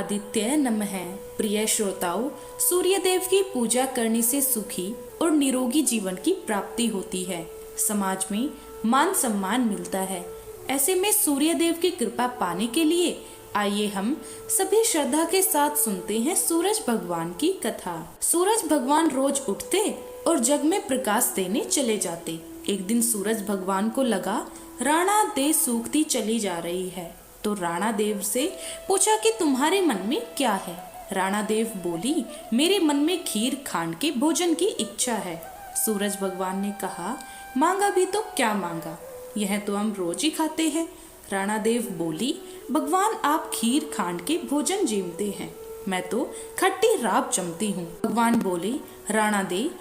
आदित्य नमः। प्रिय श्रोताओं, सूर्यदेव की पूजा करने से सुखी और निरोगी जीवन की प्राप्ति होती है। समाज में मान सम्मान मिलता है। ऐसे में सूर्यदेव की कृपा पाने के लिए आइए हम सभी श्रद्धा के साथ सुनते हैं सूरज भगवान की कथा। सूरज भगवान रोज उठते और जग में प्रकाश देने चले जाते। एक दिन सूरज भगवान को लगा राणा देव सूखती चली जा रही है, तो राणा देव से पूछा कि तुम्हारे मन में क्या है। राणा देव बोली, मेरे मन में खीर खांड के भोजन की इच्छा है। सूरज भगवान ने कहा, मांगा भी तो क्या मांगा, यह तो हम रोज ही खाते हैं। राणा देव बोली, भगवान आप खीर खांड के भोजन जीमते हैं, मैं तो खट्टी राब जमती हूँ। भगवान बोले, राणा देव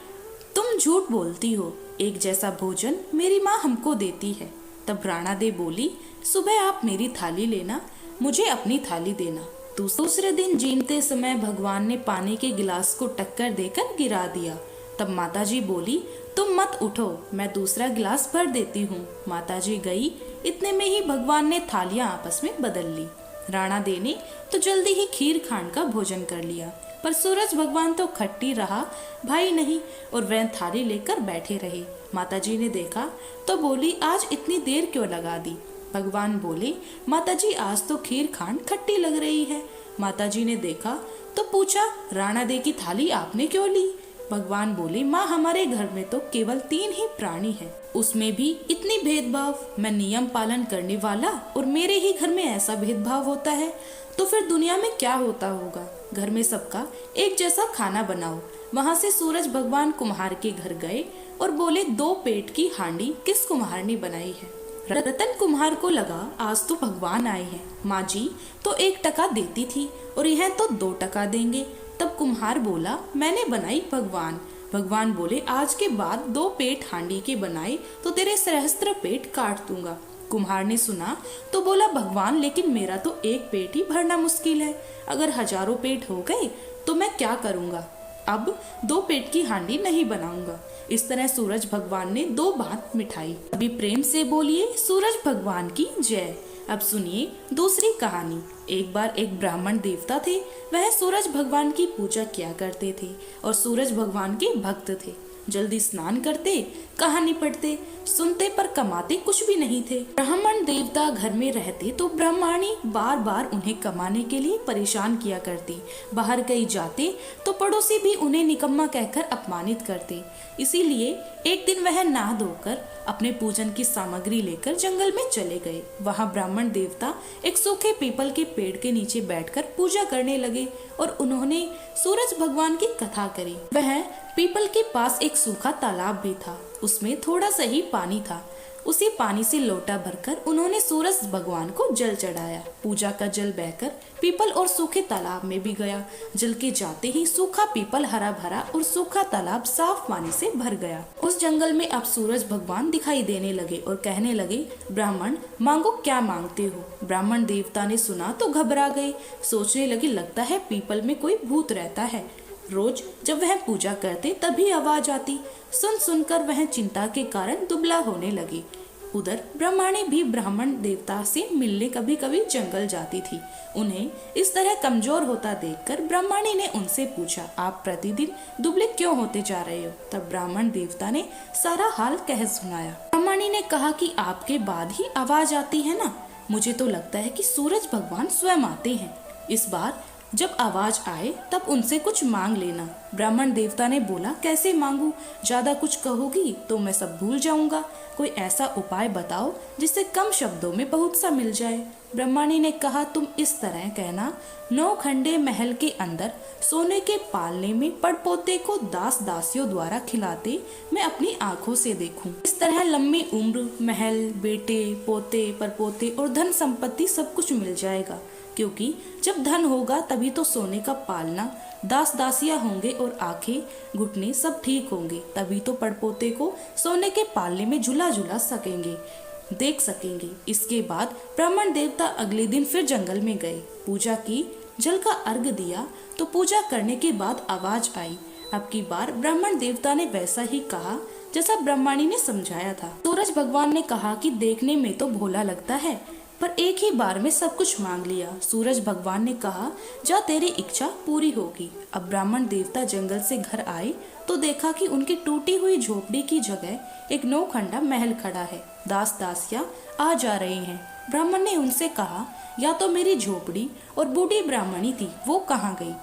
तुम झूठ बोलती हो, एक जैसा भोजन मेरी माँ हमको देती है। तब राणा देव बोली, सुबह आप मेरी थाली लेना, मुझे अपनी थाली देना। दूसरे दिन जीमते समय भगवान ने पानी के गिलास को टक्कर देकर गिरा दिया। तब माताजी बोली, तुम मत उठो, मैं दूसरा गिलास भर देती हूँ। माताजी गई, इतने में ही भगवान ने थालियां आपस में बदल ली। राणा देव ने तो जल्दी ही खीर खांड का भोजन कर लिया, पर सूरज भगवान तो खट्टी रहा भाई नहीं, और वह थाली लेकर बैठे रहे। माताजी ने देखा तो बोली, आज इतनी देर क्यों लगा दी। भगवान बोले, माताजी आज तो खीर खांड खट्टी लग रही है। माताजी ने देखा तो पूछा, राणा देव की थाली आपने क्यों ली। भगवान बोले, माँ हमारे घर में तो केवल 3 ही प्राणी हैं, उसमें भी इतनी भेदभाव। मैं नियम पालन करने वाला और मेरे ही घर में ऐसा भेदभाव होता है, तो फिर दुनिया में क्या होता होगा। घर में सबका एक जैसा खाना बनाओ। वहाँ से सूरज भगवान कुम्हार के घर गए और बोले, 2 पेट की हांडी किस कुम्हार ने बनाई है। रतन कुम्हार को लगा आज तो भगवान आए हैं, माँ जी तो 1 टका देती थी और यह तो 2 टका देंगे। तब कुम्हार बोला, मैंने बनाई भगवान। भगवान बोले, आज के बाद 2 पेट हांडी के बनाए तो तेरे सहस्त्र पेट काट दूंगा। कुम्हार ने सुना तो बोला, भगवान लेकिन मेरा तो 1 पेट ही भरना मुश्किल है, अगर हजारों पेट हो गए तो मैं क्या करूँगा। अब 2 पेट की हांडी नहीं बनाऊंगा। इस तरह सूरज भगवान ने 2 बात मिठाई। अभी प्रेम से बोलिए सूरज भगवान की जय। अब सुनिए दूसरी कहानी। एक बार एक ब्राह्मण देवता थे, वह सूरज भगवान की पूजा किया करते थे और सूरज भगवान के भक्त थे। जल्दी स्नान करते, कहानी पढ़ते, सुनते, पर कमाते कुछ भी नहीं थे। ब्राह्मण देवता घर में रहते तो ब्रह्माणी बार बार उन्हें कमाने के लिए परेशान किया करती। बाहर कहीं जाते तो पड़ोसी भी उन्हें निकम्मा कहकर अपमानित करते। इसीलिए एक दिन वह नहा धोकर अपने पूजन की सामग्री लेकर जंगल में चले गए। वहाँ ब्राह्मण देवता एक सूखे पीपल के पेड़ के नीचे बैठकर पूजा करने लगे और उन्होंने सूरज भगवान की कथा करी। वह पीपल के पास एक सूखा तालाब भी था, उसमें थोड़ा सा ही पानी था। उसी पानी से लोटा भरकर उन्होंने सूरज भगवान को जल चढ़ाया। पूजा का जल बहकर पीपल और सूखे तालाब में भी गया। जल के जाते ही सूखा पीपल हरा भरा और सूखा तालाब साफ पानी से भर गया। उस जंगल में अब सूरज भगवान दिखाई देने लगे और कहने लगे, ब्राह्मण मांगो, क्या मांगते हो। ब्राह्मण देवता ने सुना तो घबरा गए, सोचने लगे, लगता है पीपल में कोई भूत रहता है। रोज जब वह पूजा करते तभी आवाज आती। सुनकर वह चिंता के कारण दुबला होने लगी। उधर ब्रह्माणी भी ब्राह्मण देवता से मिलने कभी कभी जंगल जाती थी। उन्हें इस तरह कमजोर होता देखकर ब्रह्माणी ने उनसे पूछा, आप प्रतिदिन दुबले क्यों होते जा रहे हो। तब ब्राह्मण देवता ने सारा हाल कह सुनाया। ब्रह्माणी ने कहा कि आपके बाद ही आवाज आती है ना, मुझे तो लगता है कि सूरज भगवान स्वयं आते हैं। इस बार जब आवाज आए तब उनसे कुछ मांग लेना। ब्राह्मण देवता ने बोला, कैसे मांगू, ज्यादा कुछ कहोगी तो मैं सब भूल जाऊंगा। कोई ऐसा उपाय बताओ जिससे कम शब्दों में बहुत सा मिल जाए। ब्रह्माणी ने कहा, तुम इस तरह कहना, 9 खंडे महल के अंदर सोने के पालने में पड़पोते को दास दासियों द्वारा खिलाते मैं अपनी आंखों से देखूं। इस तरह लंबी उम्र, महल, बेटे, पोते, परपोते और धन संपत्ति सब कुछ मिल जाएगा, क्योंकि जब धन होगा तभी तो सोने का पालना, दास दासियां होंगे और आंखें घुटने सब ठीक होंगे, तभी तो पड़पोते को सोने के पालने में झूला झूला सकेंगे, देख सकेंगे। इसके बाद ब्राह्मण देवता अगले दिन फिर जंगल में गए, पूजा की, जल का अर्घ दिया तो पूजा करने के बाद आवाज आई। अब की बार ब्राह्मण देवता ने वैसा ही कहा जैसा ब्रह्माणी ने समझाया था। सूरज भगवान ने कहा कि देखने में तो भोला लगता है, पर एक ही बार में सब कुछ मांग लिया। सूरज भगवान ने कहा, जा तेरी इच्छा पूरी होगी। अब ब्राह्मण देवता जंगल से घर आए तो देखा कि उनकी टूटी हुई झोपड़ी की जगह एक नौखंडा महल खड़ा है। दास दासियां आ जा रहे हैं। ब्राह्मण ने उनसे कहा, या तो मेरी झोपड़ी और बूढ़ी ब्राह्मणी थी, वो कहाँ गई?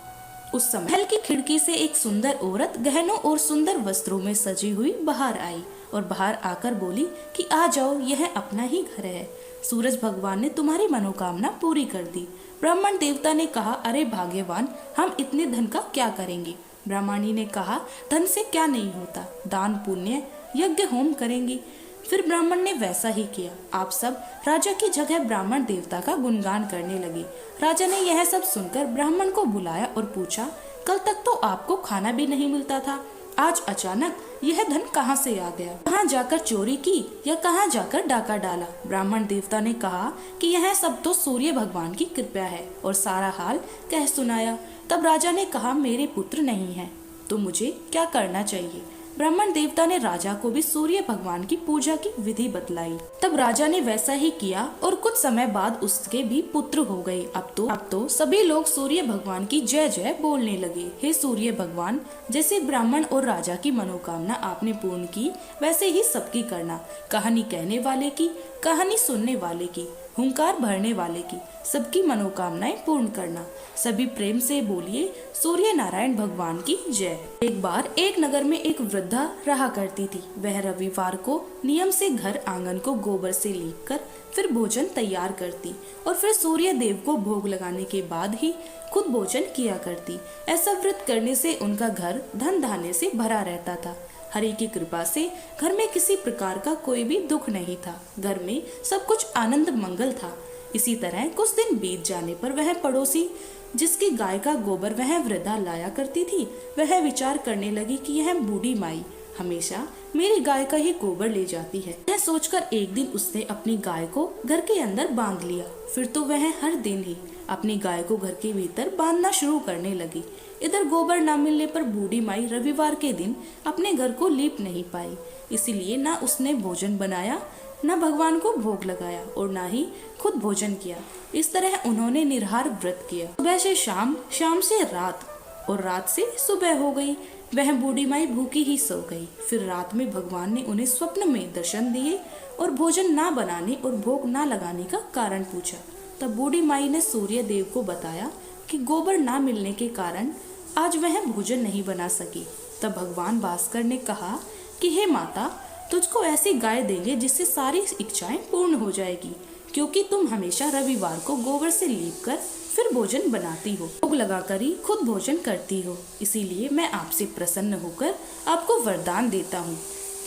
उस समय महल की खिड़की से एक सुंदर औरत गहनों और सुंदर वस्त्रों में सजी हुई बाहर आई और बाहर आकर बोली कि आ जाओ, यह अपना ही घर है। सूरज भगवान ने तुम्हारी मनोकामना पूरी कर दी। ब्राह्मण देवता ने कहा, अरे भाग्यवान, हम इतने धन का क्या करेंगे? ब्राह्मणी ने कहा, धन से क्या नहीं होता, दान पुण्य यज्ञ होम करेंगे। फिर ब्राह्मण ने वैसा ही किया। आप सब राजा की जगह ब्राह्मण देवता का गुणगान करने लगे। राजा ने यह सब सुनकर ब्राह्मण को बुलाया और पूछा, कल तक तो आपको खाना भी नहीं मिलता था, आज अचानक यह धन कहाँ से आ गया? कहाँ जाकर चोरी की या कहाँ जाकर डाका डाला? ब्राह्मण देवता ने कहा कि यह सब तो सूर्य भगवान की कृपा है और सारा हाल कह सुनाया। तब राजा ने कहा, मेरे पुत्र नहीं है तो मुझे क्या करना चाहिए? ब्राह्मण देवता ने राजा को भी सूर्य भगवान की पूजा की विधि बतलाई। तब राजा ने वैसा ही किया और कुछ समय बाद उसके भी पुत्र हो गए। अब तो सभी लोग सूर्य भगवान की जय जय बोलने लगे। हे सूर्य भगवान, जैसे ब्राह्मण और राजा की मनोकामना आपने पूर्ण की, वैसे ही सबकी करना। कहानी कहने वाले की, कहानी सुनने वाले की, हुंकार भरने वाले की, सबकी मनोकामनाएं पूर्ण करना। सभी प्रेम से बोलिए, सूर्य नारायण भगवान की जय। एक बार एक नगर में एक वृद्धा रहा करती थी। वह रविवार को नियम से घर आंगन को गोबर से लीपकर फिर भोजन तैयार करती और फिर सूर्य देव को भोग लगाने के बाद ही खुद भोजन किया करती। ऐसा व्रत करने से उनका घर धन धान्य से भरा रहता था। हरि की कृपा से घर में किसी प्रकार का कोई भी दुख नहीं था। घर में सब कुछ आनंद मंगल था। इसी तरह कुछ दिन बीत जाने पर वह पड़ोसी जिसकी गाय का गोबर वह वृद्धा लाया करती थी, वह विचार करने लगी कि यह बूढ़ी माई हमेशा मेरी गाय का ही गोबर ले जाती है। यह सोचकर एक दिन उसने अपनी गाय को घर के अंदर बांध लिया। फिर तो वह हर दिन ही अपनी गाय को घर के भीतर बांधना शुरू करने लगी। इधर गोबर न मिलने पर बूढ़ी माई रविवार के दिन अपने घर को लीप नहीं पाई। इसीलिए न उसने भोजन बनाया, न भगवान को भोग लगाया और न ही खुद भोजन किया। इस तरह उन्होंने निराहार व्रत किया। सुबह से शाम, शाम से रात और रात से सुबह हो गई। वह बूढ़ी माई भूखी ही सो गई। फिर रात में भगवान ने उन्हें स्वप्न में दर्शन दिए और भोजन ना बनाने और भोग ना लगाने का कारण पूछा। तब बूढ़ी माई ने सूर्य देव को बताया कि गोबर ना मिलने के कारण आज वह भोजन नहीं बना सकी। तब भगवान भास्कर ने कहा कि हे माता, तुझको ऐसी गाय देंगे जिससे सारी इच्छाएं पूर्ण हो जाएगी, क्योंकि तुम हमेशा रविवार को गोबर से लीपकर फिर भोजन बनाती हो, भोग लगाकर ही खुद भोजन करती हो। इसीलिए मैं आपसे प्रसन्न होकर आपको वरदान देता हूँ।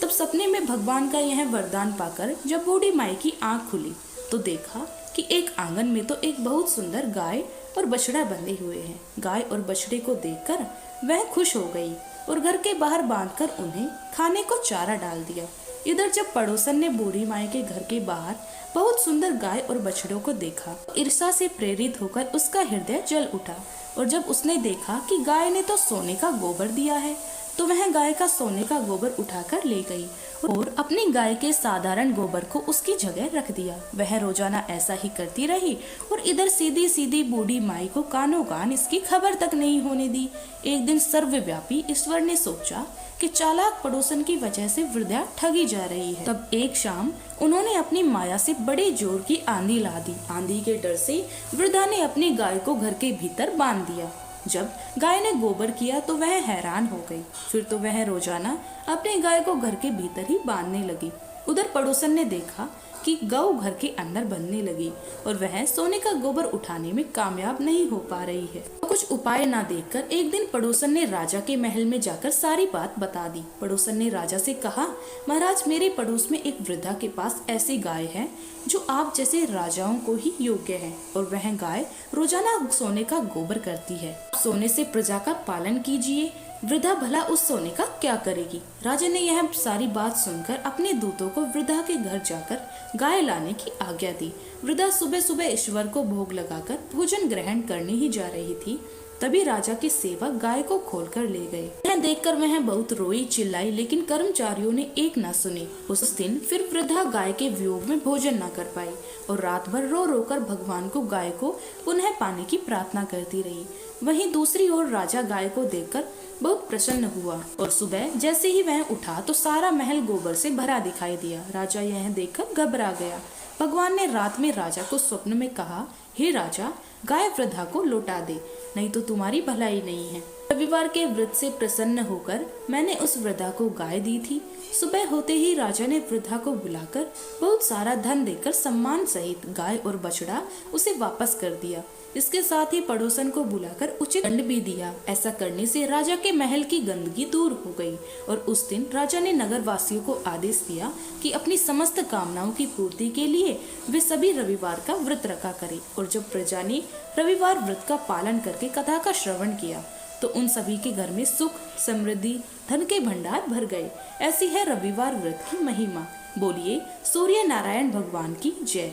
तब सपने में भगवान का यह वरदान पाकर जब बूढ़ी माई की आंख खुली तो देखा कि एक आंगन में तो एक बहुत सुंदर गाय और बछड़ा बंधे हुए हैं। गाय और बछड़े को देखकर वह खुश हो गई और घर के बाहर बांधकर उन्हें खाने को चारा डाल दिया। इधर जब पड़ोसन ने बूढ़ी माई के घर के बाहर बहुत सुंदर गाय और बछड़ों को देखा, ईर्ष्या से प्रेरित होकर उसका हृदय जल उठा और जब उसने देखा कि गाय ने तो सोने का गोबर दिया है, तो वह गाय का सोने का गोबर उठाकर ले गई और अपनी गाय के साधारण गोबर को उसकी जगह रख दिया। वह रोजाना ऐसा ही करती रही और इधर सीधी सीधी बूढ़ी माई को कानों कान इसकी खबर तक नहीं होने दी। एक दिन सर्वव्यापी ईश्वर ने सोचा कि चालाक पड़ोसन की वजह से वृद्धा ठगी जा रही है। तब एक शाम उन्होंने अपनी माया से बड़े जोर की आंधी ला दी। आंधी के डर से वृद्धा ने अपनी गाय को घर के भीतर बांध दिया। जब गाय ने गोबर किया तो वह हैरान हो गई। फिर तो वह रोजाना अपनी गाय को घर के भीतर ही बांधने लगी। उधर पड़ोसन ने देखा कि गौ घर के अंदर बनने लगी और वह सोने का गोबर उठाने में कामयाब नहीं हो पा रही है। कुछ उपाय ना देखकर एक दिन पड़ोसन ने राजा के महल में जाकर सारी बात बता दी। पड़ोसन ने राजा से कहा, महाराज, मेरे पड़ोस में एक वृद्धा के पास ऐसी गाय है जो आप जैसे राजाओं को ही योग्य है और वह गाय रोजाना सोने का गोबर करती है। सोने से प्रजा का पालन कीजिए। वृद्धा भला उस सोने का क्या करेगी? राजा ने यह सारी बात सुनकर अपने दूतों को वृद्धा के घर जाकर गाय लाने की आज्ञा दी। वृद्धा सुबह सुबह ईश्वर को भोग लगाकर भोजन ग्रहण करने ही जा रही थी तभी राजा के सेवक गाय को खोलकर ले गए। यह देखकर वह बहुत रोई चिल्लाई, लेकिन कर्मचारियों ने एक न सुनी। उस दिन फिर वृद्धा गाय के वियोग में भोजन न कर पाई और रात भर रो रो कर भगवान को गाय को पुनः पाने की प्रार्थना करती रही। वहीं दूसरी ओर राजा गाय को देखकर बहुत प्रसन्न हुआ और सुबह जैसे ही वह उठा तो सारा महल गोबर से भरा दिखाई दिया। राजा यह देखकर घबरा गया। भगवान ने रात में राजा को स्वप्न में कहा, हे राजा, गाय वृद्धा को लौटा दे, नहीं तो तुम्हारी भलाई नहीं है। रविवार के व्रत से प्रसन्न होकर मैंने उस वृद्धा को गाय दी थी। सुबह होते ही राजा ने वृद्धा को बुलाकर बहुत सारा धन देकर सम्मान सहित गाय और बछड़ा उसे वापस कर दिया। इसके साथ ही पड़ोसन को बुलाकर उचित दंड भी दिया। ऐसा करने से राजा के महल की गंदगी दूर हो गई और उस दिन राजा ने नगर वासियों को आदेश दिया कि अपनी समस्त कामनाओं की पूर्ति के लिए वे सभी रविवार का व्रत रखा करें। और जब प्रजा ने रविवार व्रत का पालन करके कथा का श्रवण किया तो उन सभी के घर में सुख, समृद्धि, धन के भंडार भर गए। ऐसी है रविवार व्रत की महिमा। बोलिए सूर्य नारायण भगवान की जय।